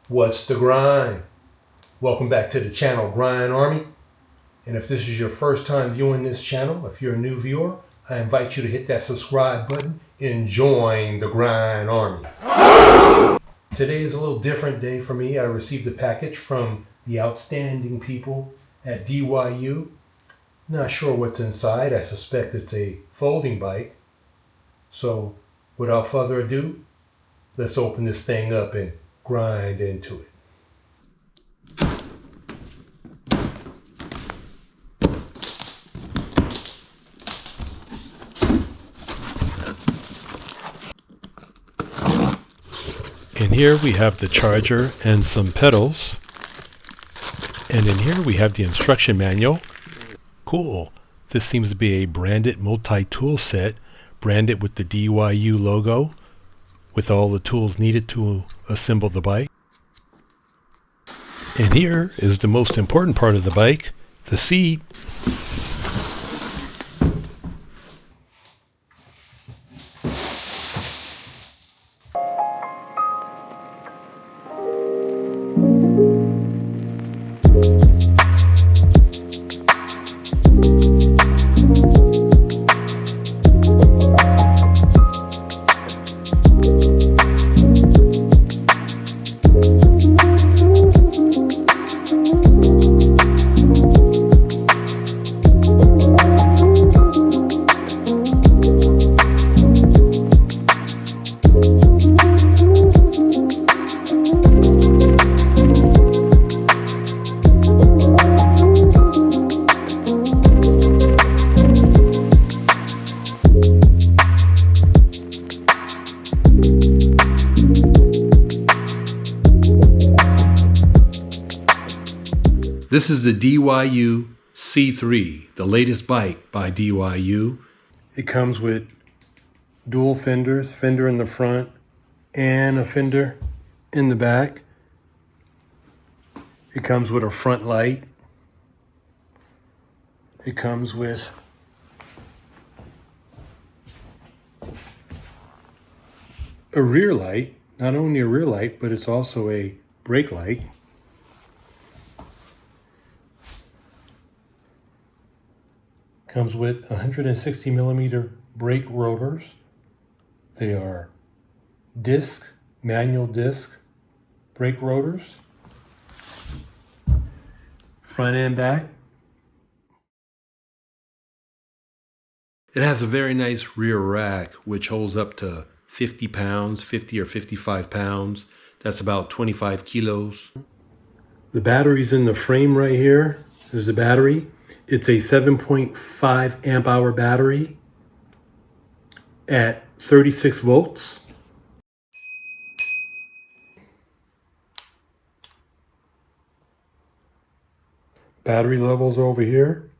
What's the grind? Welcome back to the channel Grind Army. And if this is your first time viewing this channel, if you're a new viewer, I invite you to hit that subscribe button and join the Grind Army. Today is a little different day for me. I received a package from the outstanding people at DYU. Not sure what's inside. I suspect it's a folding bike. So without further ado, let's open this thing up and grind into it. In here we have the charger and some pedals. And in here we have the instruction manual. Cool. This seems to be a branded multi-tool set, branded with the DYU logo, with all the tools needed to assemble the bike. And here is the most important part of the bike, the seat. This is the DYU C3, the latest bike by DYU. It comes with dual fenders, fender in the front and a fender in the back. It comes with a front light. It comes with a rear light, not only a rear light, but it's also a brake light. Comes with 160 millimeter brake rotors. They are manual disc brake rotors. Front and back. It has a very nice rear rack, which holds up to 50 pounds, 50 or 55 pounds. That's about 25 kilos. The battery's in the frame right here. There's the battery. It's a 7.5 amp hour battery at 36 volts. Battery levels over here.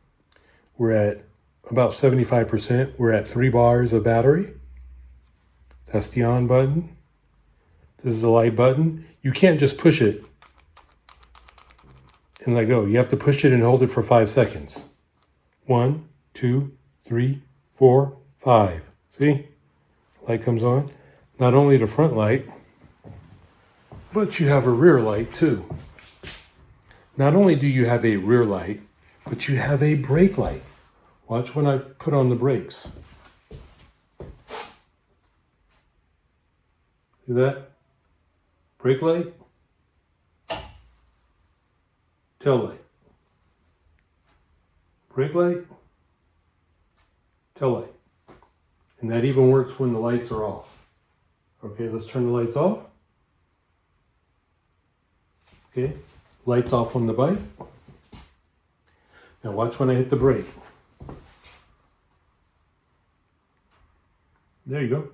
We're at about 75%. We're at 3 bars of battery. That's the on button. This is the light button. You can't just push it and let go. You have to push it and hold it for 5 seconds. 1, 2, 3, 4, 5. See? Light comes on. Not only the front light, but you have a rear light too. Not only do you have a rear light, but you have a brake light. Watch when I put on the brakes. See that? Brake light. Tail light. Brake light. Tail light. And that even works when the lights are off. Okay, let's turn the lights off. Okay, lights off on the bike. Now watch when I hit the brake. There you go.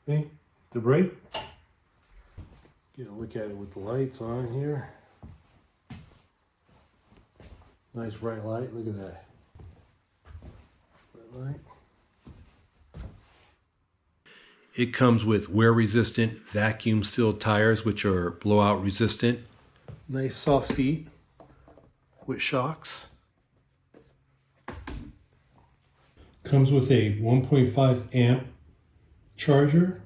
Okay, hit the brake. Get a look at it with the lights on here. Nice bright light, look at that. Bright light. It comes with wear resistant vacuum sealed tires, which are blowout resistant. Nice soft seat with shocks. Comes with a 1.5 amp charger.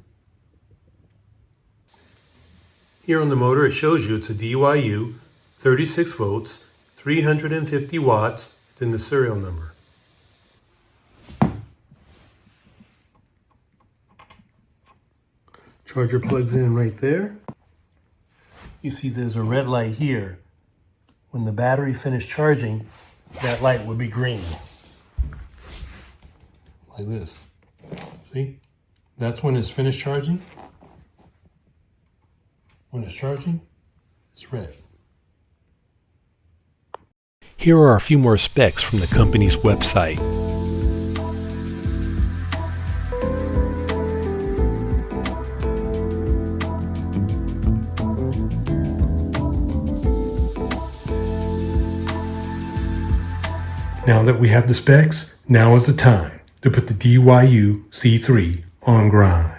Here on the motor, it shows you it's a DYU, 36 volts, 350 watts, then the serial number. Charger plugs in right there. You see there's a red light here. When the battery finished charging, that light would be green. Like this. See? That's when it's finished charging. When it's charging, it's red. Here are a few more specs from the company's website. Now that we have the specs, now is the time to put the DYU C3 on grind.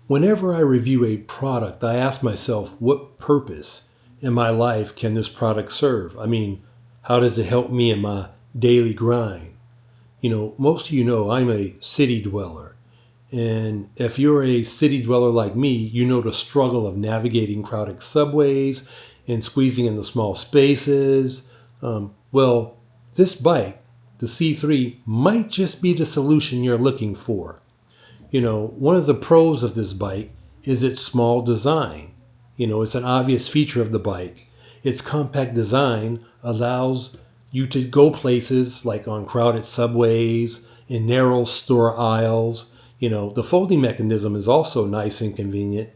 Whenever I review a product, I ask myself, what purpose in my life can this product serve? I mean, how does it help me in my daily grind? You know, most of you know I'm a city dweller. And if you're a city dweller like me, you know the struggle of navigating crowded subways and squeezing into small spaces. Well, this bike, the C3, might just be the solution you're looking for. You know, one of the pros of this bike is its small design. You know, it's an obvious feature of the bike. Its compact design allows you to go places like on crowded subways, in narrow store aisles. You know, the folding mechanism is also nice and convenient.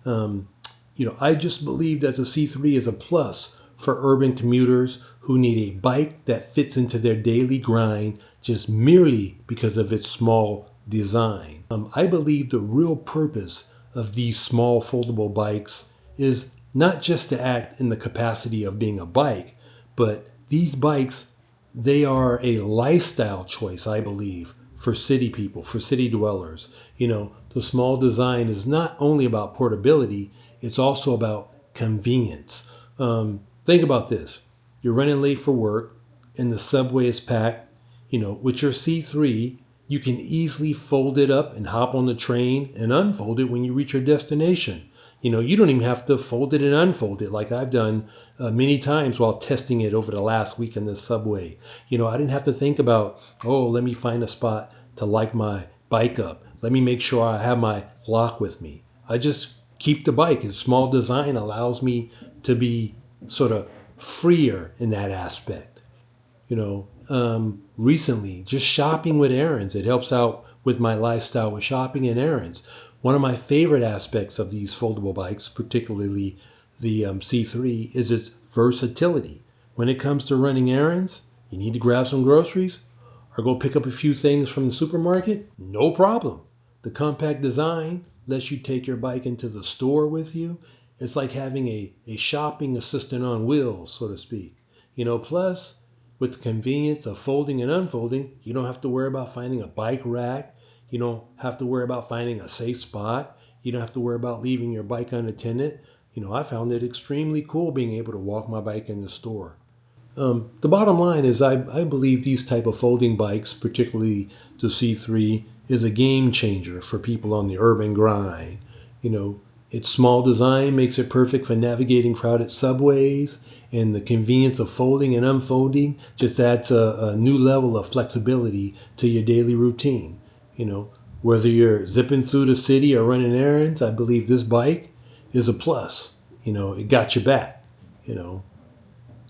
I just believe that the C3 is a plus for urban commuters who need a bike that fits into their daily grind just merely because of its small design. I believe the real purpose of these small foldable bikes is not just to act in the capacity of being a bike, but these bikes, they are a lifestyle choice, I believe, for city people, for city dwellers. You know, the small design is not only about portability, it's also about convenience. Think about this. You're running late for work and the subway is packed. You know, with your C3, you can easily fold it up and hop on the train and unfold it when you reach your destination. You know, you don't even have to fold it and unfold it like I've done many times while testing it over the last week in the subway. You know, I didn't have to think about, let me find a spot to light my bike up. Let me make sure I have my lock with me. I just keep the bike. Its small design allows me to be sort of freer in that aspect. You know, recently, just shopping with errands, it helps out with my lifestyle with shopping and errands. One of my favorite aspects of these foldable bikes, particularly the C3, is its versatility. When it comes to running errands, you need to grab some groceries or go pick up a few things from the supermarket, no problem. The compact design lets you take your bike into the store with you. It's like having a shopping assistant on wheels, so to speak. You know, plus, with the convenience of folding and unfolding, you don't have to worry about finding a bike rack. You don't have to worry about finding a safe spot. You don't have to worry about leaving your bike unattended. You know, I found it extremely cool being able to walk my bike in the store. The bottom line is I believe these type of folding bikes, particularly the C3, is a game changer for people on the urban grind. You know, its small design makes it perfect for navigating crowded subways, and the convenience of folding and unfolding just adds a new level of flexibility to your daily routine. You know, whether you're zipping through the city or running errands, I believe this bike is a plus. You know, it got your back. You know,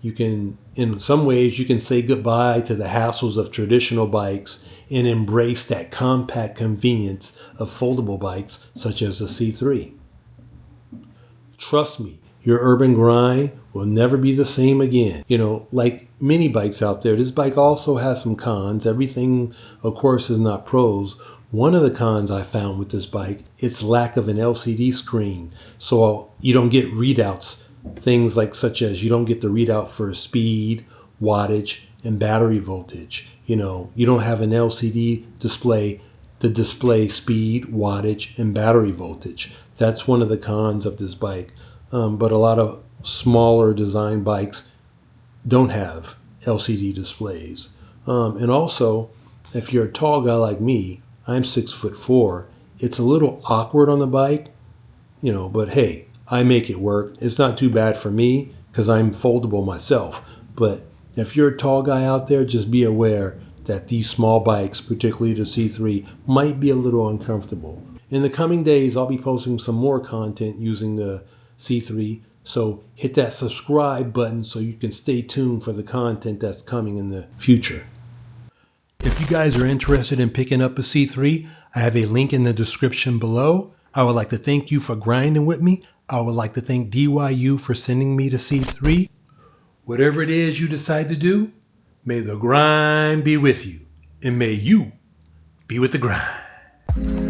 you can, in some ways, you can say goodbye to the hassles of traditional bikes and embrace that compact convenience of foldable bikes such as the C3. Trust me, your urban grind will never be the same again. You know, like many bikes out there, this bike also has some cons. Everything, of course, is not pros. One of the cons I found with this bike, its lack of an LCD screen. So you don't get readouts, things like such as you don't get the readout for speed, wattage, and battery voltage. You know, you don't have an LCD display to display speed, wattage, and battery voltage. That's one of the cons of this bike. But a lot of smaller design bikes don't have LCD displays. And also, if you're a tall guy like me, I'm 6'4". It's a little awkward on the bike, but hey, I make it work. It's not too bad for me because I'm foldable myself. But if you're a tall guy out there, just be aware that these small bikes, particularly the C3, might be a little uncomfortable. In the coming days, I'll be posting some more content using the C3, so hit that subscribe button so you can stay tuned for the content that's coming in the future. If you guys are interested in picking up a C3, I have a link in the description below. I would like to thank you for grinding with me. I would like to thank DYU for sending me the C3. Whatever it is you decide to do, may the grind be with you, and may you be with the grind.